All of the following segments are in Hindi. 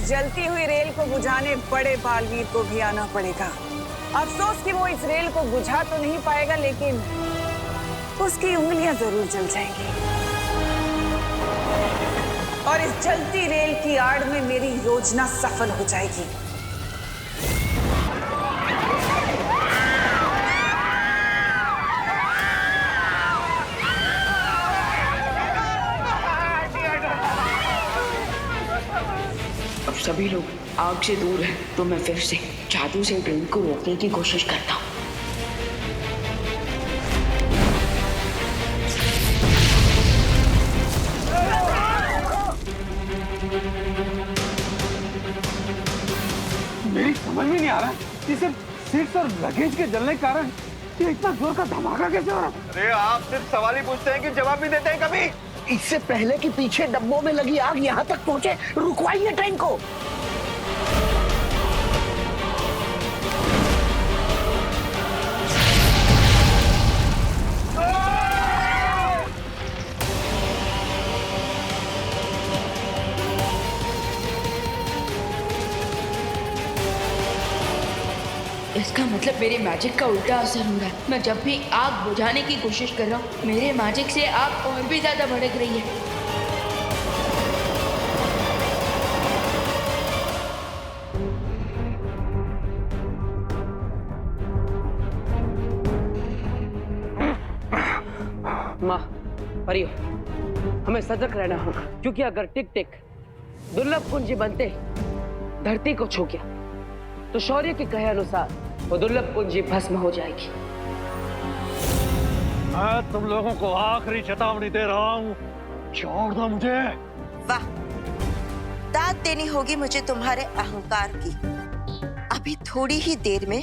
इस जलती हुई रेल को बुझाने बड़े बालवीर को भी आना पड़ेगा। अफसोस कि वो इस रेल को बुझा तो नहीं पाएगा, लेकिन उसकी उंगलियां जरूर जल जाएंगी। और इस जलती रेल की आड़ में मेरी योजना सफल हो जाएगी। अब सभी लोग आग से दूर हैं, तो मैं फिर से जादू से रेल को रोकने की कोशिश करता हूँ। मेरी समझ में नहीं आ रहा कि सिर्फ सीट्स और लगेज के जलने के कारण ये इतना जोर का धमाका कैसे हो रहा है? अरे आप सिर्फ सवाल ही पूछते हैं कि जवाब भी देते हैं कभी? इससे पहले कि पीछे डब्बों में लगी आग यहाँ तक पहुँचे, रुकवाइए ट्रेन को। इसका मतलब मेरे मैजिक का उल्टा असर हो रहा है। मैं जब भी आग बुझाने की कोशिश कर रहा हूँ, मेरे मैजिक से आग और भी ज्यादा भड़क रही है। माँ, परियो, हमें सजग रहना होगा, क्योंकि अगर टिक टिक दुर्लभ कुंज बनते धरती को छू गया तो शौर्य के कहे अनुसार वो दुर्लभ कुंजी भस्म हो जाएगी। मैं तुम लोगों को आखिरी चेतावनी दे रहा हूँ, छोड़ दो मुझे। वाह, दाद देनी होगी मुझे तुम्हारे अहंकार की। अभी थोड़ी ही देर में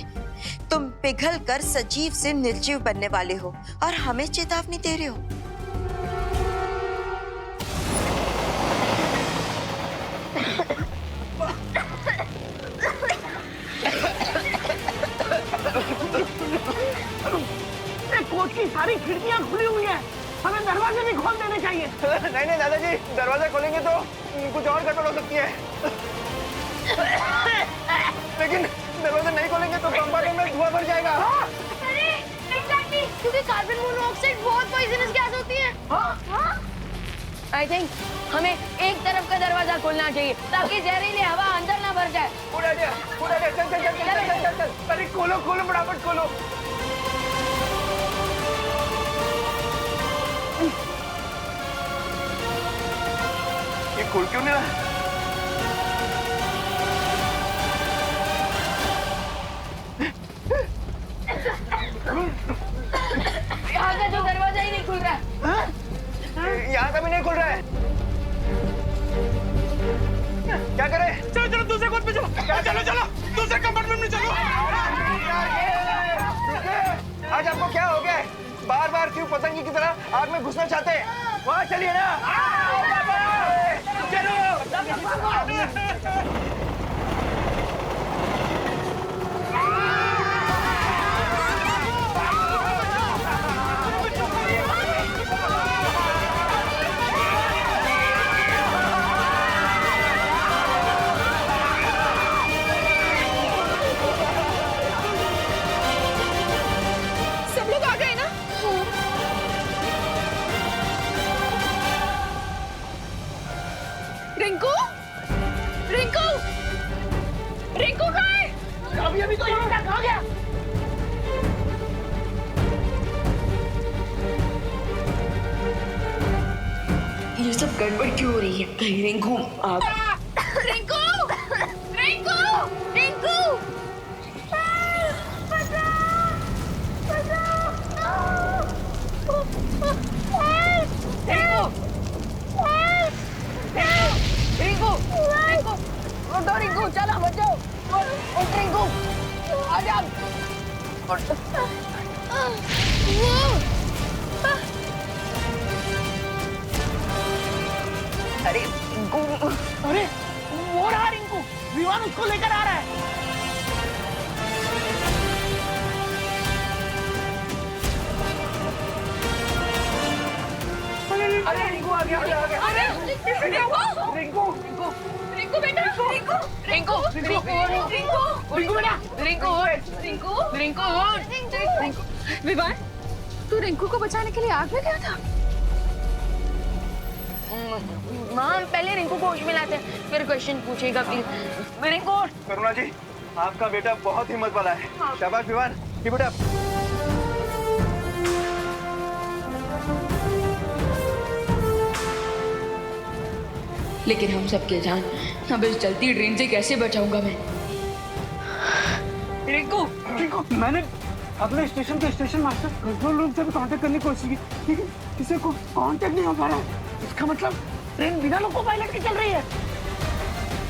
तुम पिघल कर सजीव से निर्जीव बनने वाले हो और हमें चेतावनी दे रहे हो। कोच की सारी खिड़कियां खुली हुई हैं, हमें दरवाजे भी खोल देने चाहिए। नहीं नहीं दादाजी, दरवाजा खोलेंगे तो कुछ और गड़बड़ हो सकती है। लेकिन दरवाजा नहीं खोलेंगे तो कंपार्टमेंट में धुआं भर जाएगा। अरे एग्जैक्टली, क्योंकि कार्बन मोनोऑक्साइड बहुत पॉइजनस गैस होती है। आई थिंक हमें एक तरफ का दरवाजा खोलना चाहिए ताकि जहरीली हवा अंदर ना भर जाए। पूरा दिया, चल चल चल चल चल चल चल। अरे खोलो खोलो, फटाफट खोलो। ये खुल क्यों नहीं रहा? यहाँ का जो दरवाजा ही नहीं खुल रहा है। यहाँ का भी नहीं खुल रहा है। क्या करें? चलो चलो दूसरे कोच पे चलो। चलो चलो दूसरे कंपार्टमेंट में चलो। आज आपको क्या हो गया है? बार बार क्यों पतंगी की तरह आग में घुसना चाहते हैं? वहाँ चलिए ना। चलो। सब लोग आ गए ना? रिंकू, रिंकू, रिंकू कहाँ है? अभी अभी तो यहाँ तक आ गया। ये सब गड़बड़ क्यों हो रही है? कहीं रिंकू आग। रिंकू, रिंकू, रिंकू, रिंकू, रिंकू, उठो रिंकू, चलो बचाओ। उठ रिंकू, आजा। अरे अरे वो रहा रिंकू, विमान उसको लेकर आ रहा है। अरे रिंकू आ गया, आ गया। अरे रिंकू, रिंकू रिंकू, रिंकू बेटा, रिंकू, रिंकू, रिंकू, रिंकू, रिंकू बेटा, रिंकू, रिंकू, रिंकू, रिंकू। विवान, तू रिंकू को बचाने के लिए आग में गया था? माँ, हम पहले रिंकू को होश में लाते हैं, फिर क्वेश्चन पूछेगा प्लीज। रिंकू, करुणा जी, आपका बेटा बहुत हिम्मत वाला है। शाबाश विवान, कीप इट अप। लेकिन हम सबके जान अब इस जलती ट्रेन से कैसे बचाऊंगा मैं? रिंकू, मैंने अपने स्टेशन के स्टेशन मास्टर कंट्रोल रूम से भी कांटेक्ट करने की कोशिश की, लेकिन किसी को कांटेक्ट नहीं हो पा रहा है। इसका मतलब ट्रेन बिना लोको पायलट के चल रही है।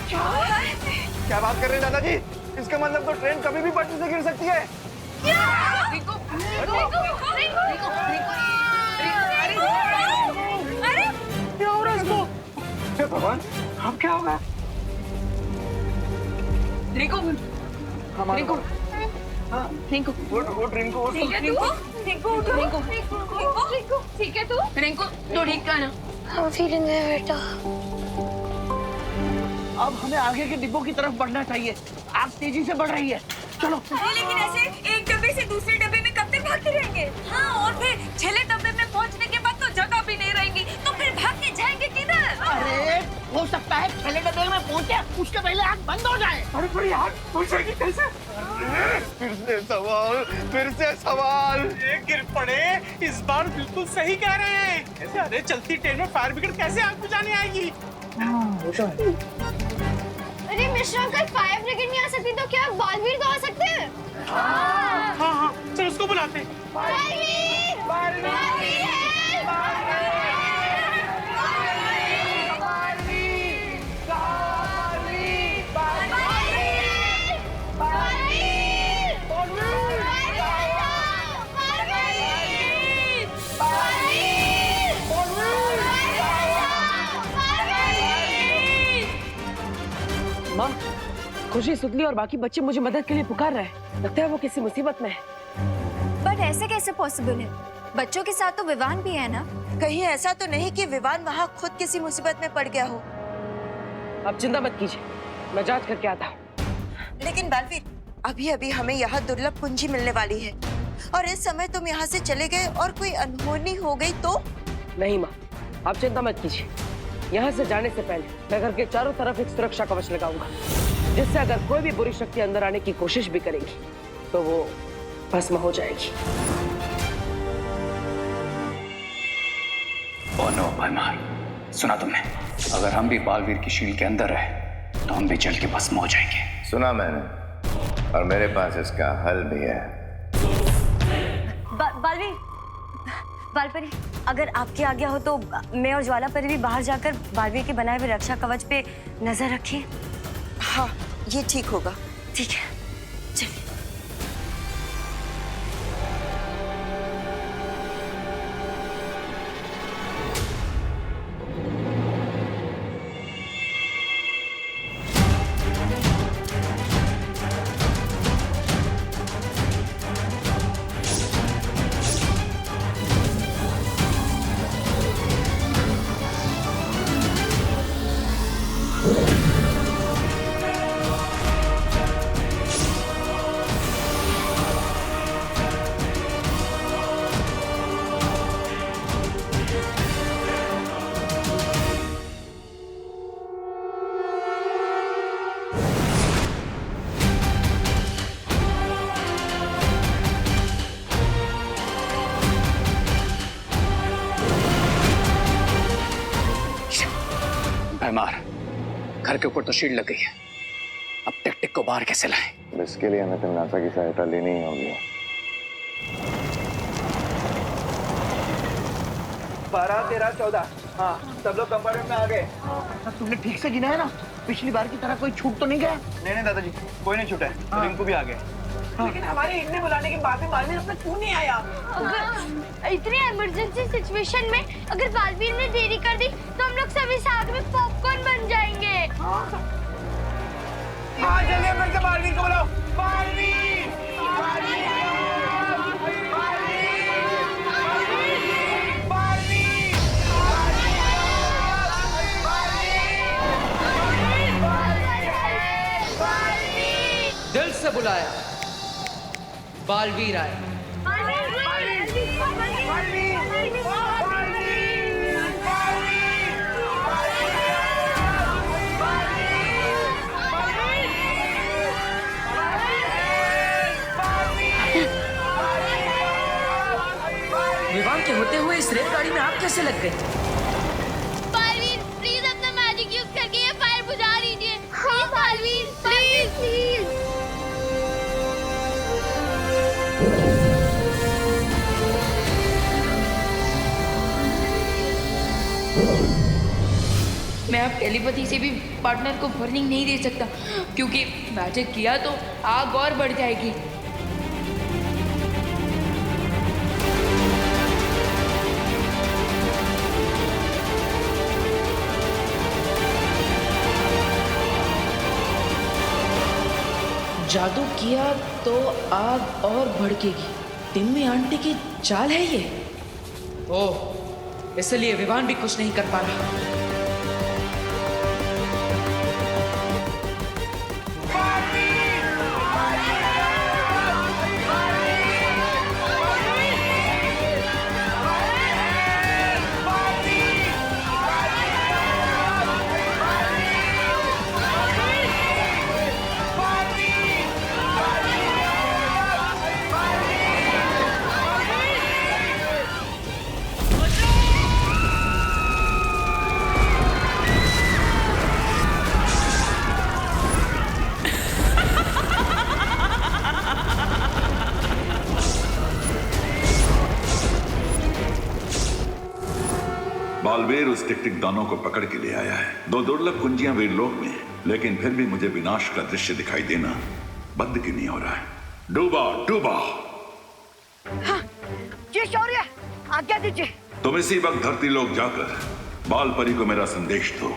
क्या बात कर रहे हैं दादाजी? इसका मतलब तो ट्रेन कभी भी पटरी से गिर सकती है। रिंकू, रिंकू, रिंकू, रिंकू, अरे क्या हो रहा है इसको? हे भगवान, अब क्या होगा? रिंकू, रिंकू, रिंकू, उठ रिंकू, उठ। ठीक है तू, रिंकू, रिंकू, रिंकू, ठीक है तू, रिंकू, तो ठीक है ना? हम फीलिंग है बेटा। अब हमें आगे के डिब्बों की तरफ बढ़ना चाहिए। आग तेजी से बढ़ रही है, चलो। लेकिन ऐसे एक डब्बे से दूसरे डब्बे में कब तक भागते रहेंगे? हाँ, और फिर छले डब्बे में पहुंचने के बाद तो जगह भी नहीं रहेगी, तो फिर भाग के जाएंगे किधर? अरे हो सकता है छले डब्बे में पहुंचे उसके पहले आग बंद हो जाए। अरे पर यार, पहुंचेगी कैसे? फिर से सवाल। गिर पड़े, इस बार बिल्कुल सही कह रहे हैं। अरे चलती ट्रेन में फायर ब्रिगेड कैसे आग बुझाने आएगी? अरे मिश्रा, अगर फायर ब्रिगेड नहीं आ सकती तो क्या बालवीर तो आ सकते हैं? हाँ, चल उसको बुलाते हैं। बालवीर! बालवीर है! माँ, खुशी, सुतली और बाकी बच्चे मुझे मदद के लिए पुकार रहे हैं। लगता है वो किसी मुसीबत में है। बट ऐसे कैसे पॉसिबल है? बच्चों के साथ तो विवान भी है ना? कहीं ऐसा तो नहीं कि विवान वहाँ खुद किसी मुसीबत में पड़ गया हो। आप चिंता मत कीजिए, मैं जांच करके आता हूँ। लेकिन बालवीर, अभी अभी हमें यहाँ दुर्लभ कुंजी मिलने वाली है, और इस समय तुम यहाँ से चले गए और कोई अनहोनी हो गई तो? नहीं माँ, आप चिंता मत कीजिए। यहाँ से जाने से पहले मैं घर के चारों तरफ एक सुरक्षा कवच लगाऊंगा, जिससे अगर कोई भी बुरी शक्ति अंदर आने की कोशिश भी करेगी तो वो भस्म हो जाएगी। ओह नो भरमार, सुना तुमने? अगर हम भी बालवीर की शील के अंदर रहे तो हम भी जल के भस्म हो जाएंगे। सुना मैंने, और मेरे पास इसका हल भी है। बालवीर, बालपरी, अगर आपकी आज्ञा हो तो मैं और ज्वाला परी भी बाहर जाकर बालवीर के बनाए हुए रक्षा कवच पे नजर रखें। हाँ, ये ठीक होगा। ठीक है, चलिए। भरमार, घर के ऊपर तो शील्ड लग गई है, अब टिक-टिक को बाहर कैसे लाएं? इसके लिए हमें तमनासा की सहायता लेनी ही होगी। 12, 13, 14। हाँ, सब लोग कंपार्टमेंट में आ गए। तुमने ठीक से गिना है ना? पिछली बार की तरह कोई छूट तो नहीं गया? नहीं दादाजी, कोई नहीं छूटा है। रिंकू भी आ गए। लेकिन हमारे इतने बुलाने के बाद भी बालवीर अपना क्यों नहीं आया? इतनी इमरजेंसी सिचुएशन में अगर बालवीर ने देरी कर दी तो हम लोग सभी साथ में पॉपकॉर्न बन जाएंगे। हाँ, जल्दी फिर से बालवीर को बुलाओ। बालवीर! बालवीर! बालवीर! बालवीर आए। विवान के होते हुए इस रेलगाड़ी में आप कैसे लग गए? बालवीर प्लीज अपना मैजिक यूज करके ये फायर बुझा लीजिए। Please Baalveer, please please. मैं अब टेलीपैथी से भी पार्टनर को वार्निंग नहीं दे सकता, क्योंकि मैजिक किया तो आग और बढ़ जाएगी। जादू किया तो आग और भड़केगी। टिम्मी आंटी की चाल है ये। ओह, इसलिए विवान भी कुछ नहीं कर पा रहा। बालवीर उस टिक-टिक दानों को पकड़ के ले आया है। 2 दुर्लभ कुंजियां वीरलोक में, लेकिन फिर भी मुझे विनाश का दृश्य दिखाई देना बंद क्यों नहीं हो रहा है? डूबा डूबा। हाँ, जी शौर्य, आज्ञा दीजिए। तुम इसी वक्त धरती लोक जाकर बाल परी को मेरा संदेश दो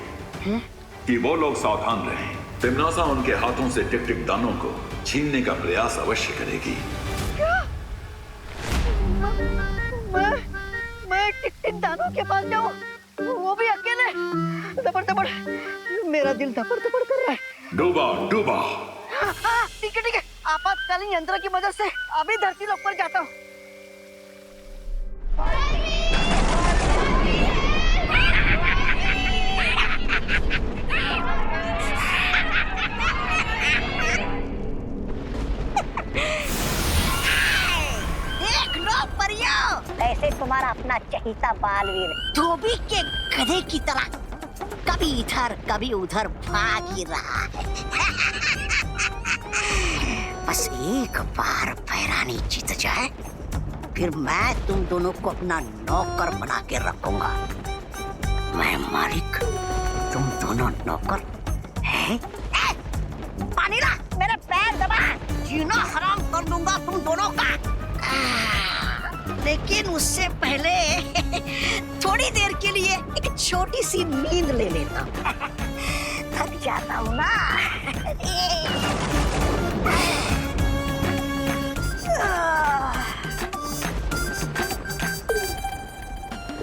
कि वो लोग सावधान रहें। तिम्नासा उनके हाथों से टिक-टिक दानों को छीनने का प्रयास अवश्य करेगी। मैं टिक-टिक दानों के पास जाऊं, वो भी अकेले? दबड़ दबड़, मेरा दिल दबड़ दबड़ कर रहा है। डूबा डूबा। हाँ, ठीक है। आपातकालीन यंत्र की मदद से अभी धरती लोक पर जाता हूँ। ऐसे तुम्हारा अपना चहीता बालवीर धोबी के गधे की तरह कभी इधर कभी उधर भाग ही रहा है। बस एक बार पैरानी जीत जाए, फिर मैं तुम दोनों को अपना नौकर बना के रखूंगा। मैं मालिक, तुम दोनों नौकर हैं? पानी ला, मेरे पैर दबा, जीना हराम कर दूंगा तुम दोनों का। लेकिन उससे पहले थोड़ी देर के लिए एक छोटी सी नींद ले लेता हूँ। थक जाता हूँ ना।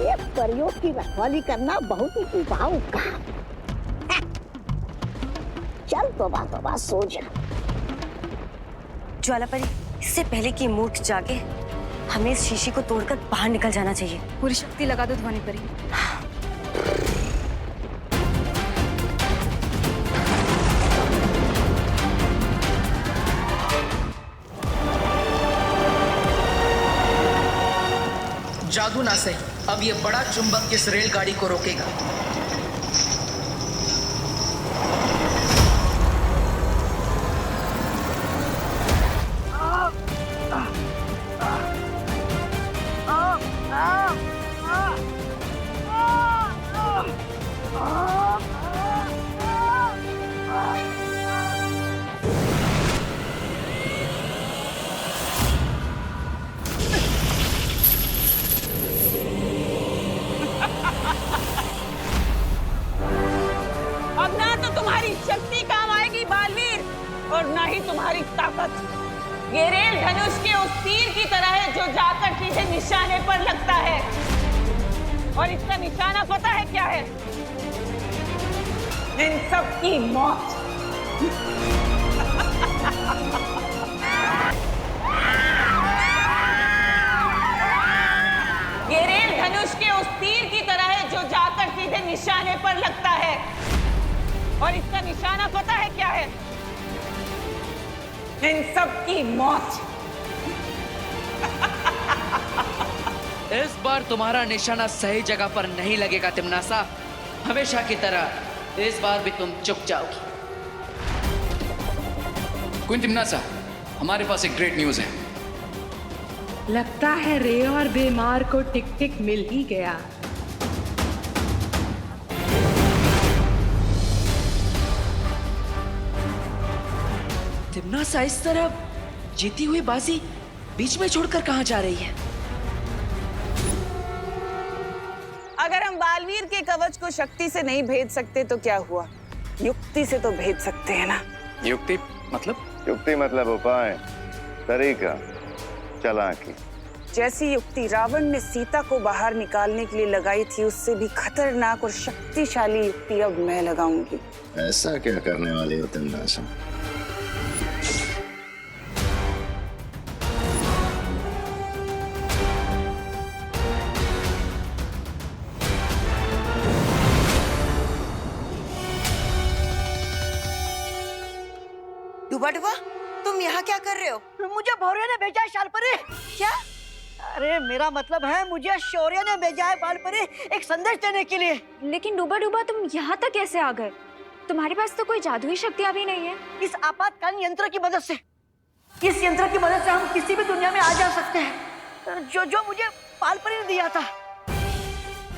ये परियों की रखवाली करना बहुत ही उबाऊ काम। चल तोबा सो जा। ज्वालापरी, इससे पहले कि मूर्ख जागे, हमें इस शीशी को तोड़कर बाहर निकल जाना चाहिए। पूरी शक्ति लगा दो ध्वनि परी। जादू ना से अब ये बड़ा चुंबक इस रेलगाड़ी को रोकेगा। शक्ति काम आएगी बालवीर, और ना ही तुम्हारी ताकत। ये रेल धनुष के उस तीर की तरह है जो जाकर सीधे निशाने पर लगता है, और इसका निशाना पता है क्या है? इन सब की मौत। धनुष के उस तीर की तरह है जो जाकर सीधे निशाने पर लगता है। और इसका निशाना पता है क्या है? इन सब की मौत। इस बार तुम्हारा निशाना सही जगह पर नहीं लगेगा तिमनासा। हमेशा की तरह इस बार भी तुम चुक जाओगी। क्वीन तिमनासा, हमारे पास एक ग्रेट न्यूज है। लगता है रे और बीमार को टिक टिक मिल ही गया। तिमनासा इस तरह जीती हुई बाजी बीच में छोड़कर कहां जा रही है? अगर हम बालवीर के कवच को शक्ति से नहीं भेद सकते तो क्या हुआ, युक्ति से तो भेद सकते हैं ना। युक्ति मतलब? युक्ति मतलब उपाय, तरीका, चालाकी। जैसी युक्ति रावण ने सीता को बाहर निकालने के लिए लगाई थी, उससे भी खतरनाक और शक्तिशाली युक्ति अब मैं लगाऊंगी। ऐसा क्या करने वाली हो तिमनासा? डुबा डुबा, तुम यहाँ क्या कर रहे हो? मुझे भौरे ने भेजा है शालपरी। क्या? अरे मेरा मतलब है मुझे शौर्य ने भेजा है बालपरी एक संदेश देने के लिए। लेकिन डूबा डूबा तुम यहाँ तक कैसे आ गए? तुम्हारे पास तो कोई जादुई शक्तियाँ भी नहीं है। इस आपातकालीन यंत्र की मदद से, इस यंत्र की मदद से हम किसी भी दुनिया में आ जा सकते हैं, जो मुझे बालपरी ने दिया था।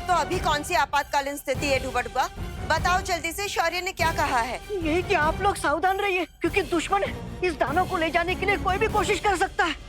तो अभी कौन सी आपातकालीन स्थिति है डुबा डुबा? बताओ जल्दी से, शौर्य ने क्या कहा है? यही कि आप लोग सावधान रहिए, क्योंकि दुश्मन इस दानव को ले जाने के लिए कोई भी कोशिश कर सकता है।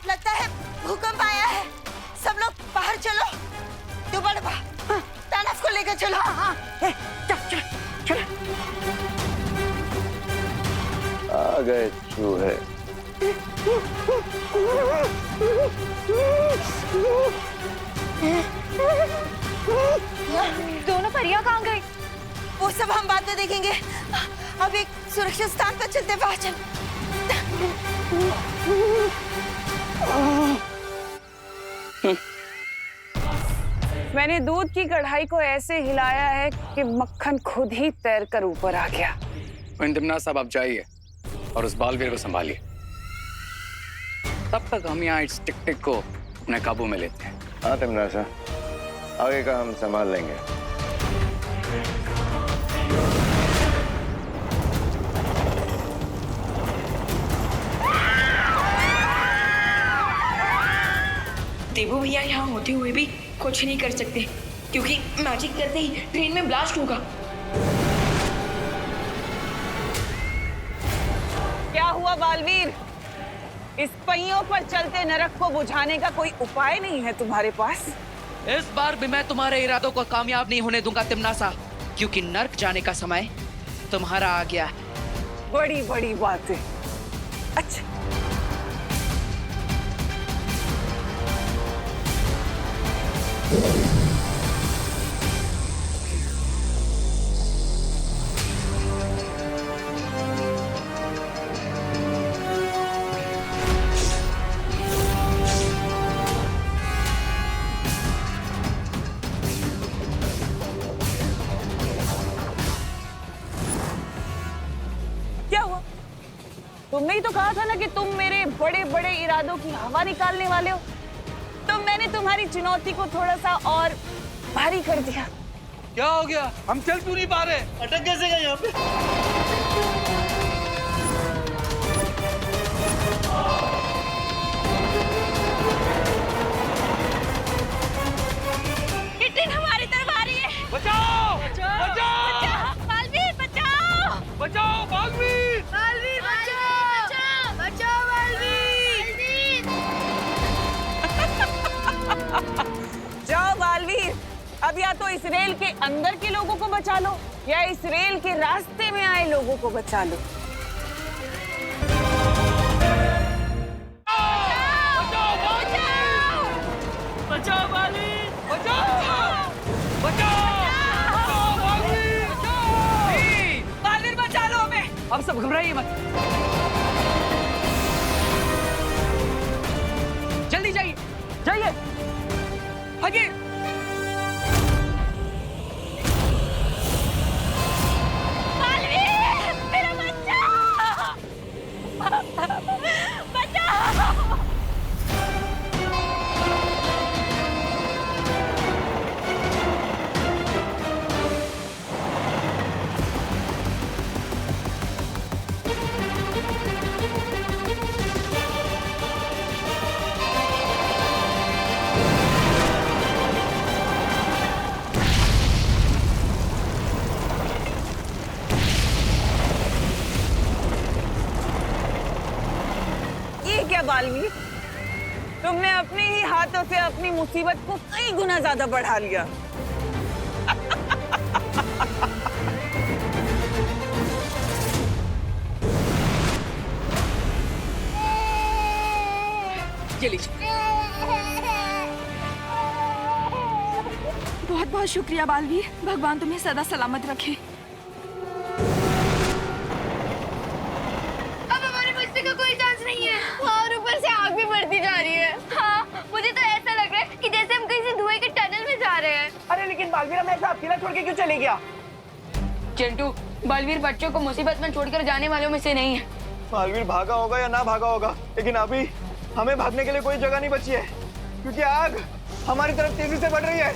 लगता है भूकंप आया है। सब लोग बाहर चलो। डुबा डुबा, दानव को लेकर चलो। चल। आ गए चूहे। दोनों परियां कहाँ गई? वो सब हम बाद में देखेंगे। अब एक सुरक्षित स्थान पर चलते, वहां चल। मैंने दूध की कढ़ाई को ऐसे हिलाया है कि मक्खन खुद ही तैर कर ऊपर आ गया। तिमनासा, आप जाइए और उस बालवीर को संभालिए। तब तक हम यहाँ इस टिक टिक को अपने काबू में लेते हैं। हाँ तिमनासा, आगे का हम संभाल लेंगे। देवू भैया यहाँ होते हुए भी कुछ नहीं कर सकते, क्योंकि मैजिक करते ही ट्रेन में ब्लास्ट होगा। क्या हुआ बालवीर? इस पहियों पर चलते नरक को बुझाने का कोई उपाय नहीं है तुम्हारे पास? इस बार भी मैं तुम्हारे इरादों को कामयाब नहीं होने दूंगा तिमनासा, क्योंकि नर्क जाने का समय तुम्हारा आ गया है। बड़ी बड़ी बातें। अच्छा, क्या हुआ? तुमने ही तो कहा था ना कि तुम मेरे बड़े बड़े इरादों की हवा निकालने वाले हो। तो मैंने तुम्हारी चुनौती को थोड़ा सा और भारी कर दिया। क्या हो गया? हम चल क्यों नहीं पा रहे? अटक कैसे गए यहाँ पे? ये ट्रेन हमारी तरफ आ रही है। बचाओ! बचाओ! बचाओ! बालवीर बचाओ! बचाओ बालवीर! बालवीर बचाओ! बचाओ बालवीर! जाओ बालवीर, अब या तो इस रेल के अंदर के लोगों को बचा लो या इस रेल के रास्ते में आए लोगों को बचा लो। बचाओ बाली, बचाओ, बचाओ बाली, बाली बचा लो हमें। अब सब घबराइए मत, जल्दी जाइए, जाइए, भागिए। मेरा बच्चा, बचाओ। क्या बालवीर, तुमने अपने ही हाथों से अपनी मुसीबत को कई गुना ज्यादा बढ़ा लिया। ये लीजिए। बहुत बहुत शुक्रिया बालवीर, भगवान तुम्हें सदा सलामत रखे। अब हमारे बच्चे का कोई चांस नहीं है और ऊपर से आग भी बढ़ती जा रही है। हाँ, मुझे तो ऐसा लग रहा है कि जैसे हम कहीं से धुएं के टनल में जा रहे हैं। अरे लेकिन बालवीर हमें ऐसा अकेला छोड़ के क्यों चले गया? चिंटू, बालवीर बच्चों को मुसीबत में छोड़कर जाने वालों में से नहीं है। बालवीर भागा होगा या ना भागा होगा, लेकिन अभी हमें भागने के लिए कोई जगह नहीं बची है क्योंकि आग हमारी तरफ तेजी से बढ़ रही है।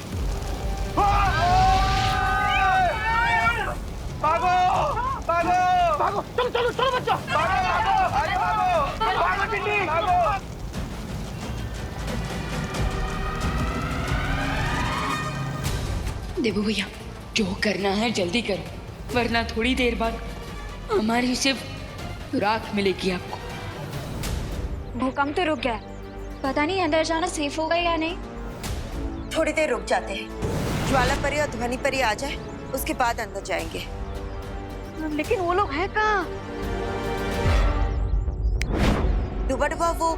भागो, भागो, भागो, चलो चलो चलो बच्चों, भागो, भागो, अरे भागो, भागो टिड्डी, भागो। देवू भैया, जो करना है जल्दी करो, वरना थोड़ी देर बाद हमारी सिर्फ राख मिलेगी आपको। भूकंप तो रुक गया, पता नहीं अंदर जाना सेफ होगा या नहीं। थोड़ी देर रुक जाते हैं, ज्वाला परी और ध्वनि परी आ जाए, उसके बाद अंदर जाएंगे। लेकिन वो लोग हैं कहाँ? दुबड़वा वो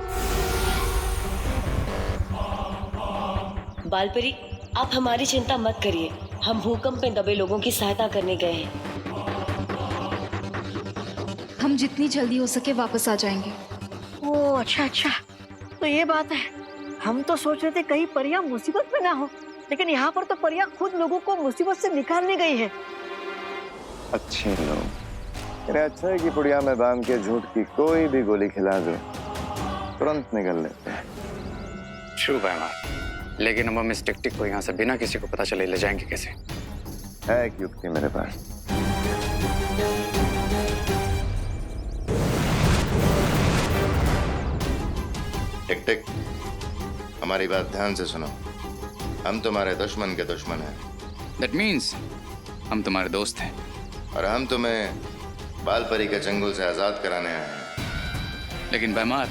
बालपरी, आप हमारी चिंता मत करिए, हम भूकंप में दबे लोगों की सहायता करने गए हैं। हम जितनी जल्दी हो सके वापस आ जाएंगे। ओह अच्छा अच्छा, तो ये बात है। हम तो सोच रहे थे कहीं परियां मुसीबत में ना हो, लेकिन यहाँ पर तो परियां खुद लोगों को मुसीबत से निकालने गई है। अच्छे लोग, अरे अच्छा है कि पुड़िया में बांध के झूठ की कोई भी गोली खिला दो, तुरंत निकल लेते हैं। ट्रू भाई, लेकिन हम इस टिक-टिक को यहाँ से बिना किसी को पता चले ले जाएंगे कैसे? है एक युक्ति मेरे पास। टिक-टिक, हमारी बात ध्यान से सुनो। हम तुम्हारे दुश्मन के दुश्मन हैं। That means हम तुम्हारे दोस्त हैं। और हम तुम्हें बालपरी के चंगुल से आजाद कराने आए हैं। लेकिन बैमार,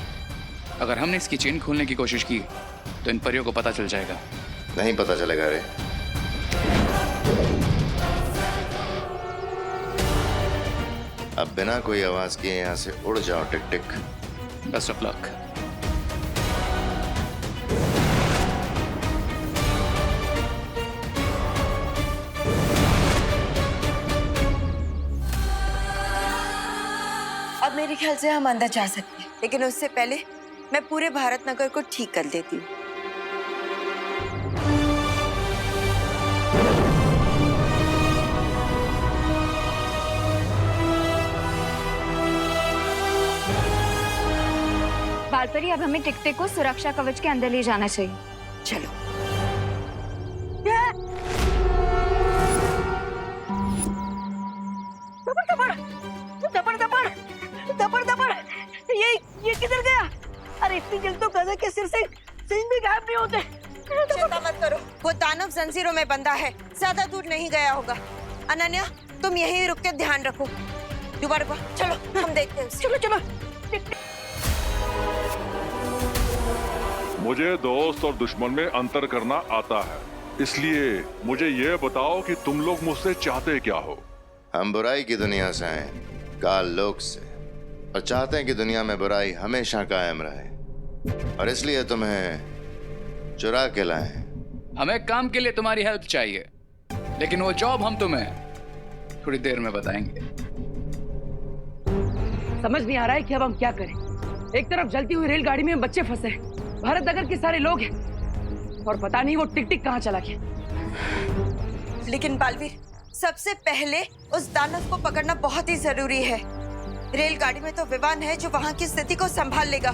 अगर हमने इसकी चेन खोलने की कोशिश की तो इन परियों को पता चल जाएगा। नहीं पता चलेगा रे। अब बिना कोई आवाज किए यहाँ से उड़ जाओ टिक-टिक। Best of luck. अब मेरे ख्याल से हम अंदर जा सकते हैं, लेकिन उससे पहले मैं पूरे भारत नगर को ठीक कर देती हूँ। बालपरी, अब हमें टिक-टिक को सुरक्षा कवच के अंदर ले जाना चाहिए। चलो। ये किधर गया? अरे इतनी जल्दी तो गधा के सिर से सिंह भी गायब नहीं होते। चिंता मत करो, वो दानव जंजीरों में बंधा है, ज्यादा दूर नहीं गया होगा। अनन्या, तुम यहीं रुक के ध्यान रखो। दोबारा चलो, हम देखते हैं। चलो चलो। मुझे दोस्त और दुश्मन में अंतर करना आता है। इसलिए मुझे ये बताओ कि तुम लोग मुझसे चाहते क्या हो? हम बुराई की दुनिया से आए, काल लोक से, और चाहते हैं कि दुनिया में बुराई हमेशा कायम रहे, और इसलिए तुम्हें चुरा के लाए हैं। हमें काम के लिए तुम्हारी हेल्प चाहिए, लेकिन वो जॉब हम तुम्हें थोड़ी देर में बताएंगे। समझ नहीं आ रहा है कि अब हम क्या करें। एक तरफ जलती हुई रेलगाड़ी में बच्चे फंसे हैं, भारत नगर के सारे लोग हैं, और पता नहीं वो टिक टिक कहाँ चला गया। लेकिन बालवीर, सबसे पहले उस दानव को पकड़ना बहुत ही जरूरी है। रेलगाड़ी में तो विवान है जो वहां की स्थिति को संभाल लेगा,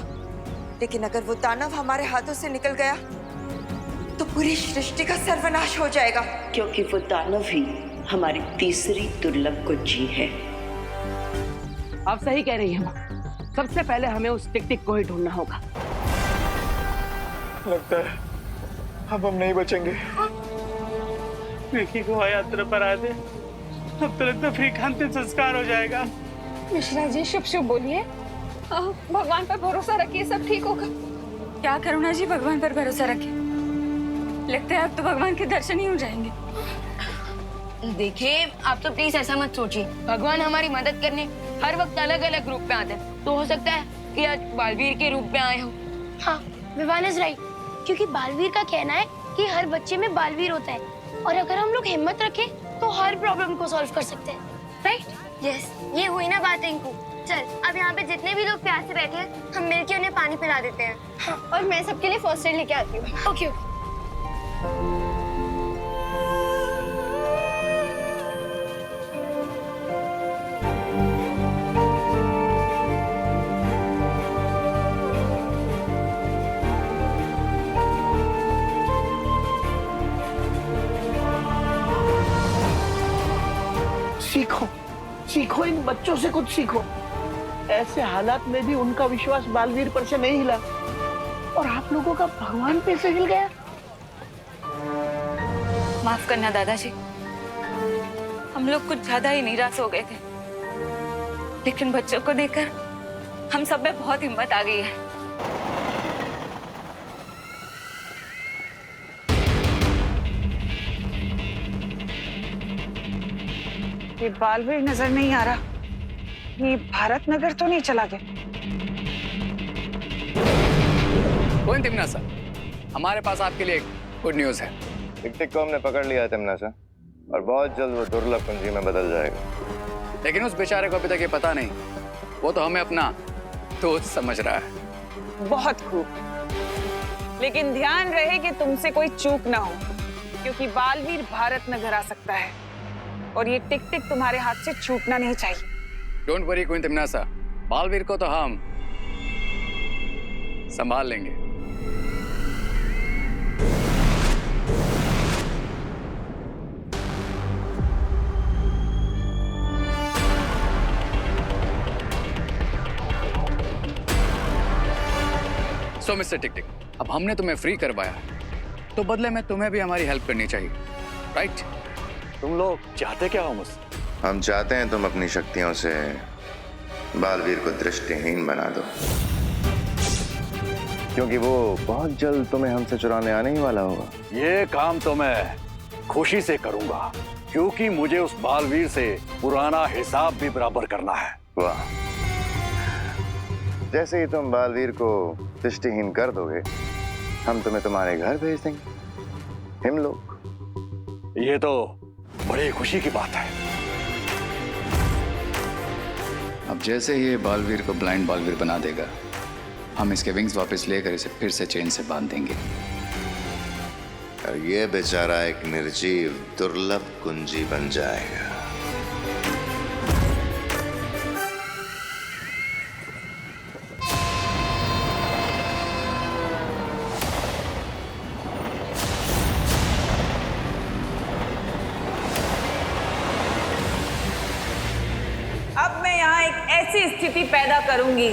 लेकिन अगर वो दानव हमारे हाथों से निकल गया तो पूरी सृष्टि का सर्वनाश हो जाएगा। क्योंकि वो दानव ही हमारी तीसरी दुर्लभ कुंजी है। आप सही कह रही हैं माँ। सबसे पहले हमें उस टिक टिक को ही ढूंढना होगा। लगता है अब हम नहीं बचेंगे। विकी को यात्रा पर आए थे, अब तो लगता फ्रीकांत संस्कार हो जाएगा। मिश्रा जी शुभ शुभ बोलिए। भगवान पर भरोसा रखिए, सब ठीक होगा। क्या करुणा जी, भगवान पर भरोसा रखिए। लगता है अब तो भगवान के दर्शन ही हो जाएंगे। देखिए, आप तो प्लीज ऐसा मत सोचिए। भगवान हमारी मदद करने हर वक्त अलग अलग रूप में आते हैं, तो हो सकता है कि आज बालवीर के रूप में आए हो। हाँ, विवान इज राइट, क्योंकि बालवीर का कहना है कि हर बच्चे में बालवीर होता है, और अगर हम लोग हिम्मत रखें तो हर प्रॉब्लम को सॉल्व कर सकते हैं, राइट? यस, ये हुई ना बात रिंकू। चल, अब यहाँ पे जितने भी लोग प्यासे बैठे हैं, हम मिलके उन्हें पानी पिला देते हैं। हाँ, और मैं सबके लिए फर्स्ट एड लेके आती हूँ। ओके। सीखो, सीखो, इन बच्चों से कुछ सीखो। ऐसे हालात में भी उनका विश्वास बालवीर पर से नहीं हिला, और आप लोगों का भगवान पे से हिल गया। माफ करना दादाजी, हम लोग कुछ ज्यादा ही निराश हो गए थे, लेकिन बच्चों को देखकर हम सब में बहुत हिम्मत आ गई है। ये बालवीर नजर नहीं आ रहा। ये भारत नगर तो नहीं चला गया? कौन तिमनासा, हमारे पास आपके लिए गुड न्यूज है। टिक टिक को हमने पकड़ लिया है तिमनासा, और बहुत जल्द वो दुर्लभ कुंजी में बदल जाएगा। लेकिन उस बेचारे को अभी तक ये पता नहीं, वो तो हमें अपना दोस्त समझ रहा है। बहुत खूब, लेकिन ध्यान रहे कि तुमसे कोई चूक ना हो, क्योंकि बालवीर भारत नगर आ सकता है, और ये टिक टिक तुम्हारे हाथ से छूटना नहीं चाहिए। डोंट वरी क्वीन तिमनासा, बालवीर को तो हम संभाल लेंगे। सो मिस्टर टिक टिक, अब हमने तुम्हें फ्री करवाया, तो बदले में तुम्हें भी हमारी हेल्प करनी चाहिए, राइट? तुम लोग चाहते क्या हो मुझसे? हम चाहते हैं तुम अपनी शक्तियों से बालवीर को दृष्टिहीन बना दो, क्योंकि वो बहुत जल्द तुम्हें हमसे चुराने आने ही वाला होगा। ये काम तो मैं खुशी से करूंगा, क्योंकि मुझे उस बालवीर से पुराना हिसाब भी बराबर करना है। वाह, जैसे ही तुम बालवीर को दृष्टिहीन कर दोगे, हम तुम्हें तुम्हारे घर भेज देंगे। हम लोग। ये तो बड़ी खुशी की बात है। अब जैसे ही ये बालवीर को ब्लाइंड बालवीर बना देगा, हम इसके विंग्स वापस लेकर इसे फिर से चेन से बांध देंगे, और ये बेचारा एक निर्जीव दुर्लभ कुंजी बन जाएगा। अब मैं यहाँ एक ऐसी स्थिति पैदा करूंगी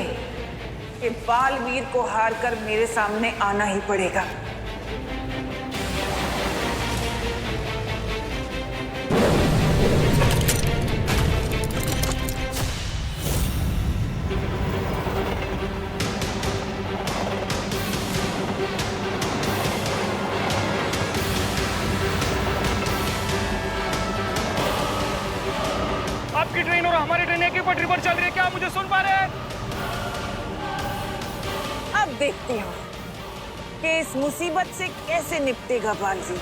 कि बालवीर को हारकर मेरे सामने आना ही पड़ेगा। आपकी ट्रेन और हमारी ट्रेन एक ही पटरी पर चल रही है, क्या आप मुझे सुन पा रहे हैं? अब देखते हो कि इस मुसीबत से कैसे निपटेगा बालवीर।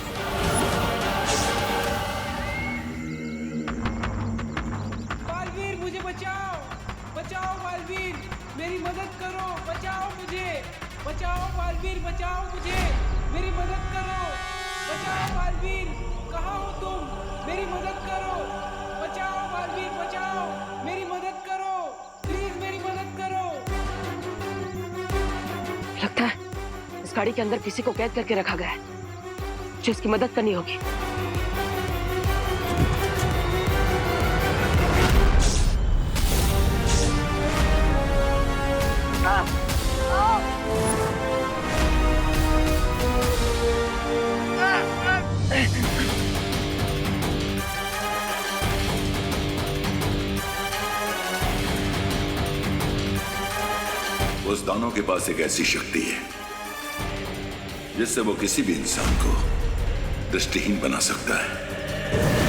बालवीर मुझे बचाओ, बचाओ बालवीर, मेरी मदद करो, बचाओ मुझे, बचाओ बालवीर, बचाओ मुझे, मेरी मदद करो, बचाओ बालवीर, कहाँ हो तुम, मेरी मदद करो, बचाओ बालवीर, बचाओ, मेरी मदद करो, प्लीज मेरी मदद करो। लगता है इस गाड़ी के अंदर किसी को कैद करके रखा गया है, जो इसकी मदद करनी होगी। उस दानव के पास एक ऐसी शक्ति है जिससे वो किसी भी इंसान को दृष्टिहीन बना सकता है।